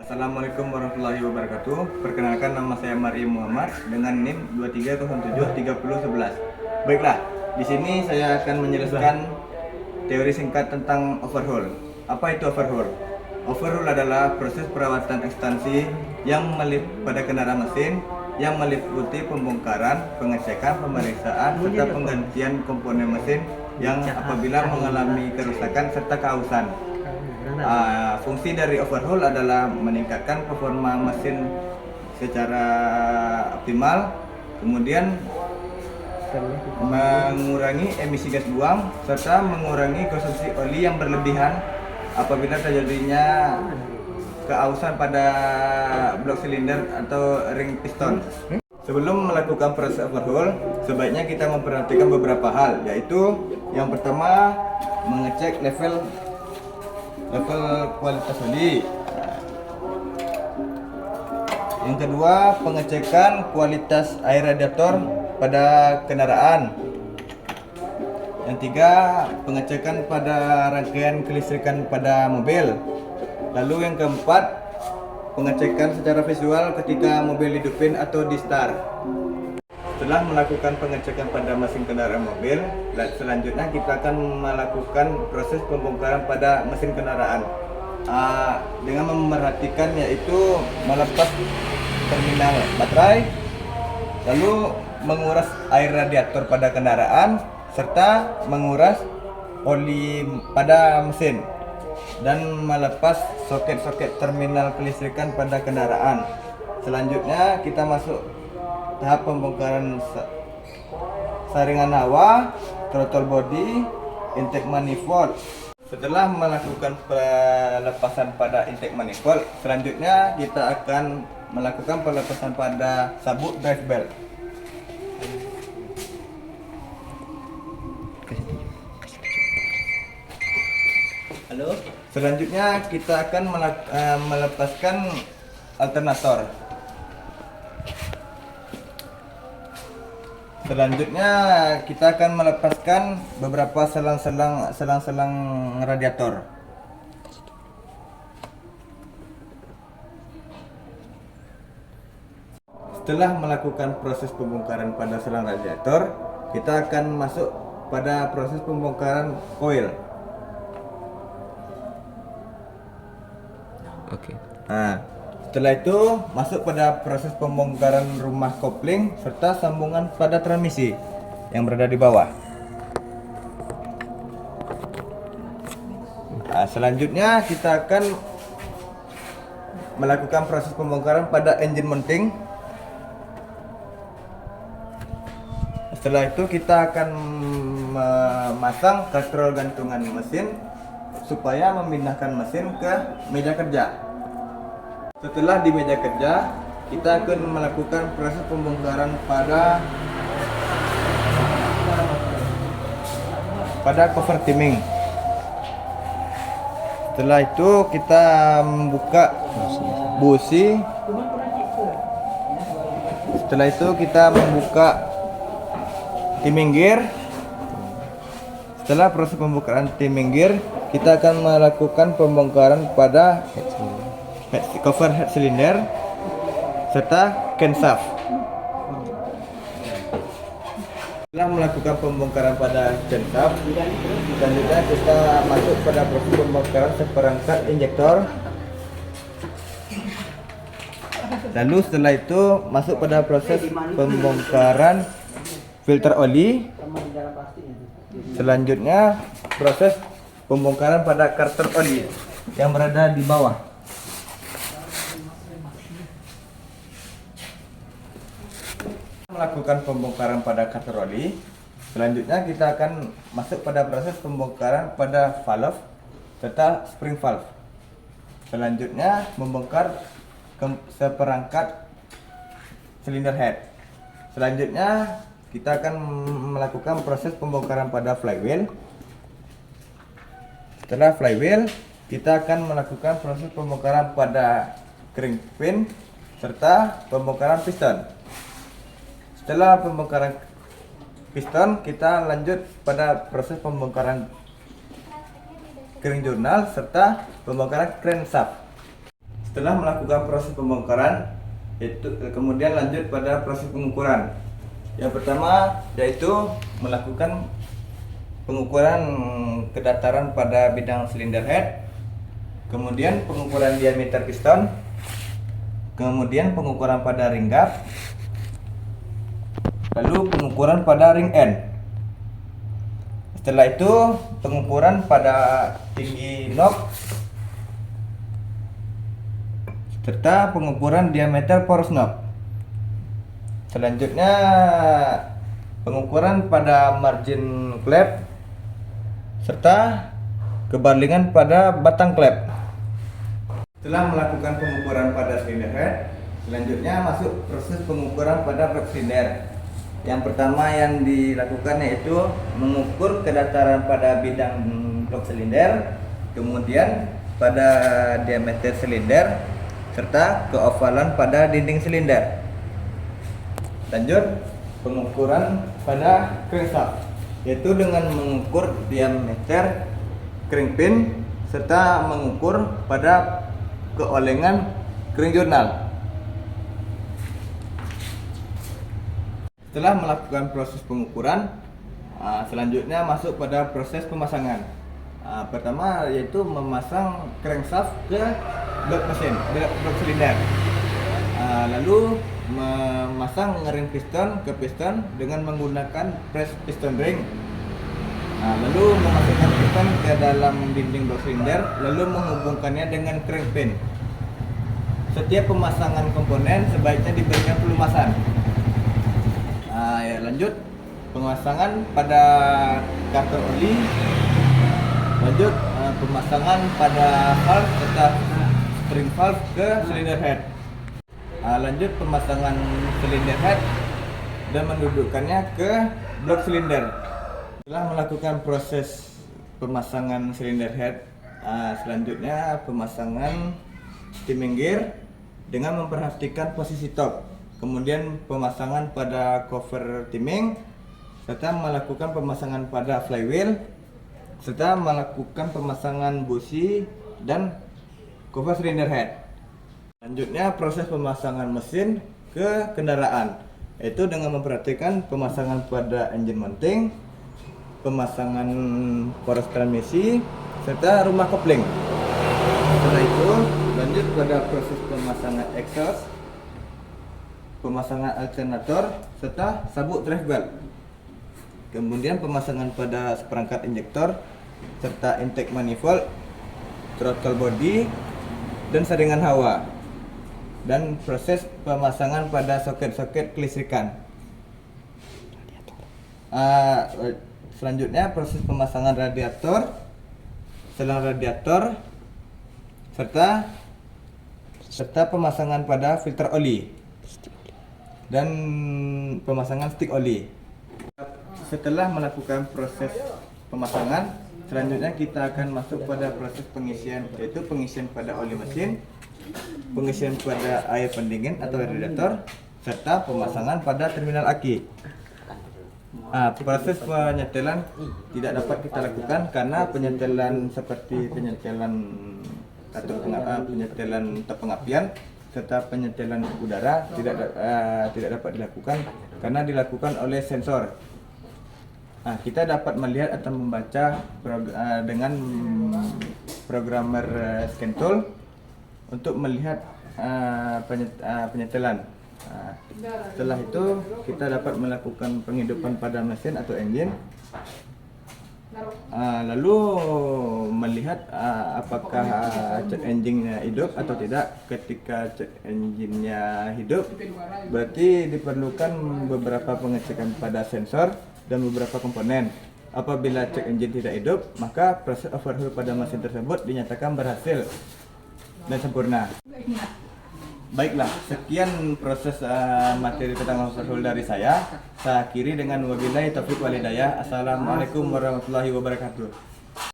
Assalamualaikum warahmatullahi wabarakatuh. Perkenalkan, nama saya Maria Muhammad dengan NIM 23073011. Baiklah, di sini saya akan menjelaskan teori singkat tentang overhaul. Apa itu overhaul? Overhaul adalah proses perawatan ekstensi yang pada kendaraan mesin yang meliputi pembongkaran, pengecekan, pemeriksaan, serta penggantian komponen mesin yang apabila mengalami kerusakan serta keausan. Fungsi dari overhaul adalah meningkatkan performa mesin secara optimal, kemudian mengurangi emisi gas buang serta mengurangi konsumsi oli yang berlebihan apabila terjadinya keausan pada blok silinder atau ring piston. Sebelum melakukan proses overhaul, sebaiknya kita memperhatikan beberapa hal, yaitu yang pertama, mengecek level kualitas oli. Yang kedua, pengecekan kualitas air radiator pada kendaraan. Yang tiga, pengecekan pada rangkaian kelistrikan pada mobil. Lalu yang keempat, pengecekan secara visual ketika mobil dihidupin atau di start. Setelah melakukan pengecekan pada mesin kendaraan mobil, selanjutnya kita akan melakukan proses pembongkaran pada mesin kendaraan dengan memerhatikan, yaitu melepas terminal baterai, lalu menguras air radiator pada kendaraan, serta menguras oli pada mesin, dan melepas soket-soket terminal kelistrikan pada kendaraan. Selanjutnya kita masuk tahap pembongkaran saringan hawa, throttle body, intake manifold. Setelah melakukan pelepasan pada intake manifold, selanjutnya kita akan melakukan pelepasan pada sabuk drive belt. Halo. Selanjutnya kita akan melepaskan alternator. Selanjutnya kita akan melepaskan beberapa selang-selang radiator. Setelah melakukan proses pembongkaran pada selang radiator, kita akan masuk pada proses pembongkaran koil. Oke. Setelah itu masuk pada proses pembongkaran rumah kopling serta sambungan pada transmisi yang berada di bawah. Selanjutnya kita akan melakukan proses pembongkaran pada engine mounting. Setelah itu kita akan memasang kastrol gantungan mesin supaya memindahkan mesin ke meja kerja. Setelah di meja kerja, kita akan melakukan proses pembongkaran pada cover timing. Setelah itu kita membuka busi. Setelah itu kita membuka timing gear. Setelah proses pembukaan timing gear, kita akan melakukan pembongkaran pada cover head cylinder serta crankshaft. Setelah melakukan pembongkaran pada crankshaft, selanjutnya kita masuk pada proses pembongkaran seperangkat injektor. Lalu setelah itu masuk pada proses pembongkaran filter oli. Selanjutnya proses pembongkaran pada karter oli yang berada di bawah. Melakukan pembongkaran pada karter oli, selanjutnya kita akan masuk pada proses pembongkaran pada valve serta spring valve. Selanjutnya membongkar seperangkat silinder head. Selanjutnya kita akan melakukan proses pembongkaran pada flywheel. Setelah flywheel, kita akan melakukan proses pembongkaran pada crankpin serta pembongkaran piston. Setelah pembongkaran piston, kita lanjut pada proses pembongkaran crank journal serta pembongkaran crankshaft. Setelah melakukan proses pembongkaran, itu kemudian lanjut pada proses pengukuran. Yang pertama yaitu melakukan pengukuran kedataran pada bidang silinder head, kemudian pengukuran diameter piston, kemudian pengukuran pada ring gap, lalu pengukuran pada ring end. Setelah itu pengukuran pada tinggi knob serta pengukuran diameter poros knob. Selanjutnya pengukuran pada margin klep serta kebarlingan pada batang klep. Setelah melakukan pengukuran pada silinder head, selanjutnya masuk proses pengukuran pada blok silinder. Yang pertama yang dilakukan yaitu mengukur kedataran pada bidang blok silinder, kemudian pada diameter silinder, serta keovalan pada dinding silinder. Lanjut pengukuran pada crankshaft, yaitu dengan mengukur diameter crankpin serta mengukur pada keolengan crank journal. Setelah melakukan proses pengukuran, selanjutnya masuk pada proses pemasangan. Pertama yaitu memasang crankshaft ke blok mesin, blok silinder. Lalu memasang ring piston ke piston dengan menggunakan press piston ring. Lalu memasukkan piston ke dalam dinding blok silinder, lalu menghubungkannya dengan crankpin. Setiap pemasangan komponen sebaiknya diberikan pelumasan. Lanjut pemasangan pada karter oli. Lanjut pemasangan pada valve serta spring valve ke silinder head. Lanjut pemasangan silinder head dan mendudukkannya ke blok silinder. Setelah melakukan proses pemasangan silinder head, selanjutnya pemasangan steaming gear dengan memperhatikan posisi top, kemudian pemasangan pada cover timing, serta melakukan pemasangan pada flywheel, serta melakukan pemasangan busi dan cover silinder head. Selanjutnya proses pemasangan mesin ke kendaraan, yaitu dengan memperhatikan pemasangan pada engine mounting, pemasangan poros transmisi, serta rumah kopling. Setelah itu lanjut pada proses pemasangan exhaust, pemasangan alternator, serta sabuk drive belt. Kemudian pemasangan pada seperangkat injektor, serta intake manifold, throttle body, dan saringan hawa. Dan proses pemasangan pada soket-soket kelistrikan. Selanjutnya proses pemasangan radiator, selang radiator, serta pemasangan pada filter oli dan pemasangan stick oli. Setelah melakukan proses pemasangan, selanjutnya kita akan masuk pada proses pengisian, yaitu pengisian pada oli mesin, pengisian pada air pendingin atau radiator, serta pemasangan pada terminal aki. Proses penyetelan tidak dapat kita lakukan karena penyetelan seperti penyetelan atau penyetelan pengapian serta penyetelan udara tidak dapat dilakukan karena dilakukan oleh sensor. Kita dapat melihat atau membaca dengan programmer scan tool untuk melihat penyetelan. Setelah itu kita dapat melakukan penghidupan pada mesin atau engine, lalu melihat apakah check engine-nya hidup atau tidak. Ketika check engine-nya hidup, berarti diperlukan beberapa pengecekan pada sensor dan beberapa komponen. Apabila check engine tidak hidup, maka proses overhaul pada mesin tersebut dinyatakan berhasil dan sempurna. Baiklah, sekian proses materi tentang overhaul dari saya. Saya akhiri dengan wabillahi taufiq wal hidayah. Assalamualaikum warahmatullahi wabarakatuh.